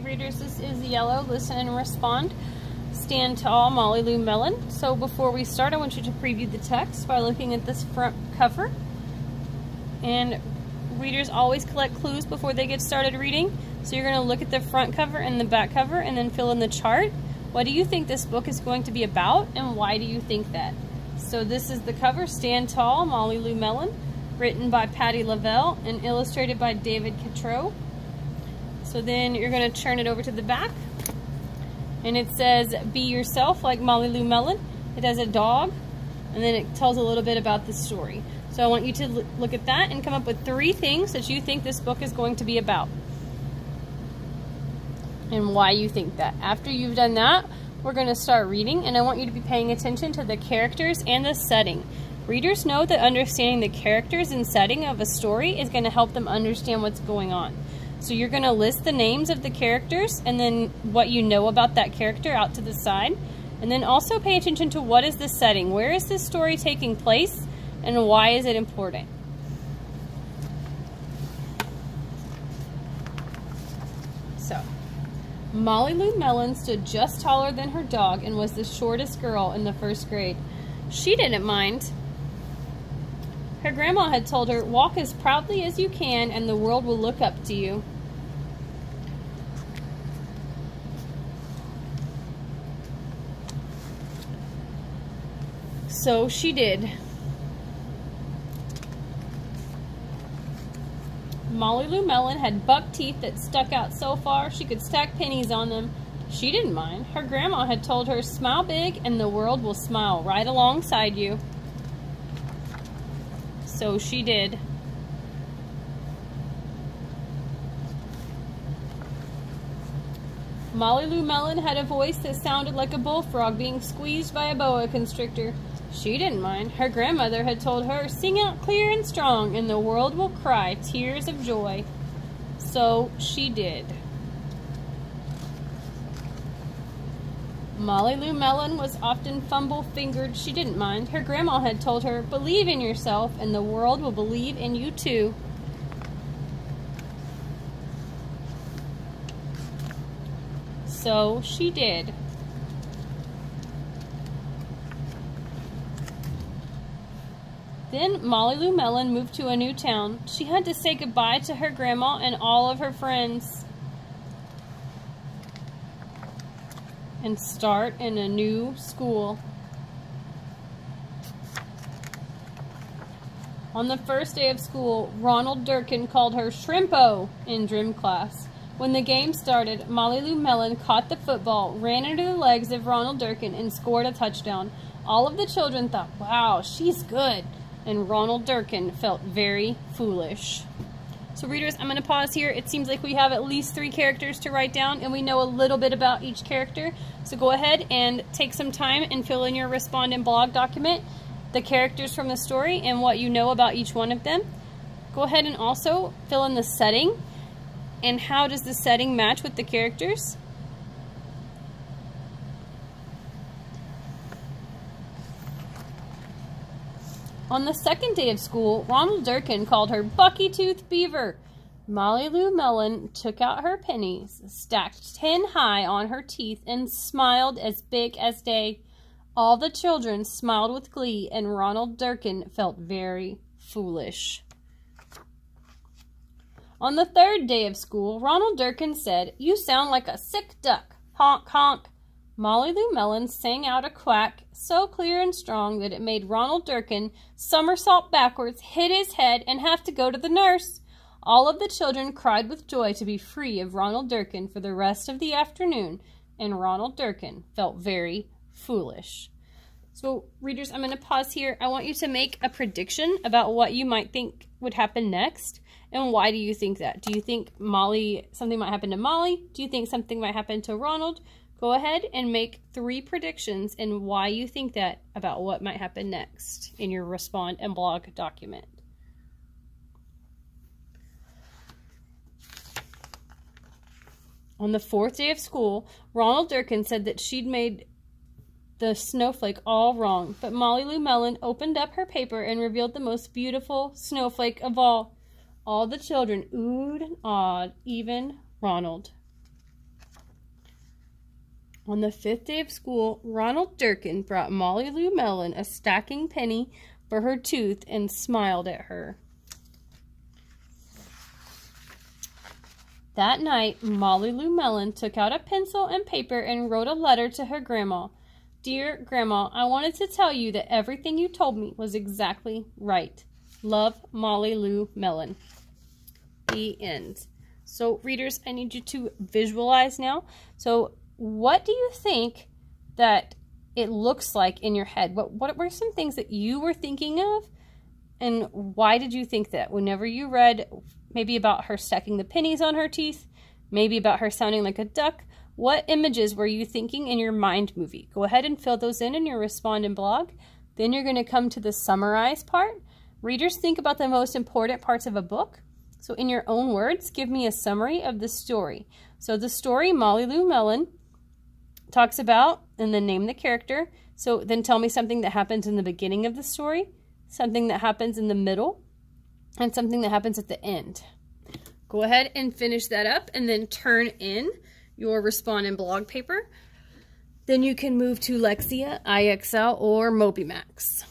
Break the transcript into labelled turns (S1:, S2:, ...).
S1: Readers, this is Yellow, Listen and Respond. Stand Tall, Molly Lou Melon. So before we start, I want you to preview the text by looking at this front cover. And readers always collect clues before they get started reading. So you're going to look at the front cover and the back cover and then fill in the chart. What do you think this book is going to be about, and why do you think that? So this is the cover, Stand Tall, Molly Lou Melon, written by Patti Lavelle and illustrated by David Catrow. So then you're going to turn it over to the back, and it says, "Be yourself like Molly Lou Melon." It has a dog, and then it tells a little bit about the story. So I want you to look at that and come up with 3 things that you think this book is going to be about, and why you think that. After you've done that, we're going to start reading, and I want you to be paying attention to the characters and the setting. Readers know that understanding the characters and setting of a story is going to help them understand what's going on. So you're going to list the names of the characters and then what you know about that character out to the side. And then also pay attention to what is the setting. Where is this story taking place and why is it important? So, Molly Lou Melon stood just taller than her dog and was the shortest girl in the 1st grade. She didn't mind. Her grandma had told her, "Walk as proudly as you can and the world will look up to you." So she did. Molly Lou Melon had buck teeth that stuck out so far she could stack pennies on them. She didn't mind. Her grandma had told her, "Smile big and the world will smile right alongside you." So she did. Molly Lou Melon had a voice that sounded like a bullfrog being squeezed by a boa constrictor. She didn't mind. Her grandmother had told her, "Sing out clear and strong and the world will cry tears of joy." So she did. Molly Lou Melon was often fumble-fingered. She didn't mind. Her grandma had told her, "Believe in yourself and the world will believe in you too." So she did. Then Molly Lou Melon moved to a new town. She had to say goodbye to her grandma and all of her friends and start in a new school. On the first day of school, Ronald Durkin called her Shrimpo in gym class. When the game started, Molly Lou Melon caught the football, ran into the legs of Ronald Durkin, and scored a touchdown. All of the children thought, "Wow, she's good," and Ronald Durkin felt very foolish. So readers, I'm going to pause here. It seems like we have at least 3 characters to write down, and we know a little bit about each character. So go ahead and take some time and fill in your Respond and Blog document, the characters from the story and what you know about each one of them. Go ahead and also fill in the setting, and how does the setting match with the characters. On the 2nd day of school, Ronald Durkin called her Bucky-Tooth Beaver. Molly Lou Melon took out her pennies, stacked 10 high on her teeth, and smiled as big as day. All the children smiled with glee, and Ronald Durkin felt very foolish. On the 3rd day of school, Ronald Durkin said, "You sound like a sick duck. Honk, honk." Molly Lou Melon sang out a quack so clear and strong that it made Ronald Durkin somersault backwards, hit his head, and have to go to the nurse. All of the children cried with joy to be free of Ronald Durkin for the rest of the afternoon, and Ronald Durkin felt very foolish. So, readers, I'm going to pause here. I want you to make a prediction about what you might think would happen next, and why do you think that? Do you think something might happen to Molly? Do you think something might happen to Ronald? Go ahead and make 3 predictions and why you think that about what might happen next in your Respond and Blog document. On the 4th day of school, Ronald Durkin said that she'd made the snowflake all wrong, but Molly Lou Melon opened up her paper and revealed the most beautiful snowflake of all. All the children oohed and awed, even Ronald. On the 5th day of school, Ronald Durkin brought Molly Lou Melon a stacking penny for her tooth and smiled at her. That night, Molly Lou Melon took out a pencil and paper and wrote a letter to her grandma. Dear Grandma, I wanted to tell you that everything you told me was exactly right. Love, Molly Lou Melon. The end. So, readers, I need you to visualize now. So, what do you think that it looks like in your head? What were some things that you were thinking of? And why did you think that? Whenever you read maybe about her stacking the pennies on her teeth, maybe about her sounding like a duck, what images were you thinking in your mind movie? Go ahead and fill those in your Respond and blog. Then you're going to come to the summarize part. Readers, think about the most important parts of a book. So in your own words, give me a summary of the story. So the story, Molly Lou Melon, talks about, and then name the character. So then tell me something that happens in the beginning of the story, something that happens in the middle, and something that happens at the end. Go ahead and finish that up and then turn in your Respond and blog paper. Then you can move to Lexia, IXL, or MobyMax.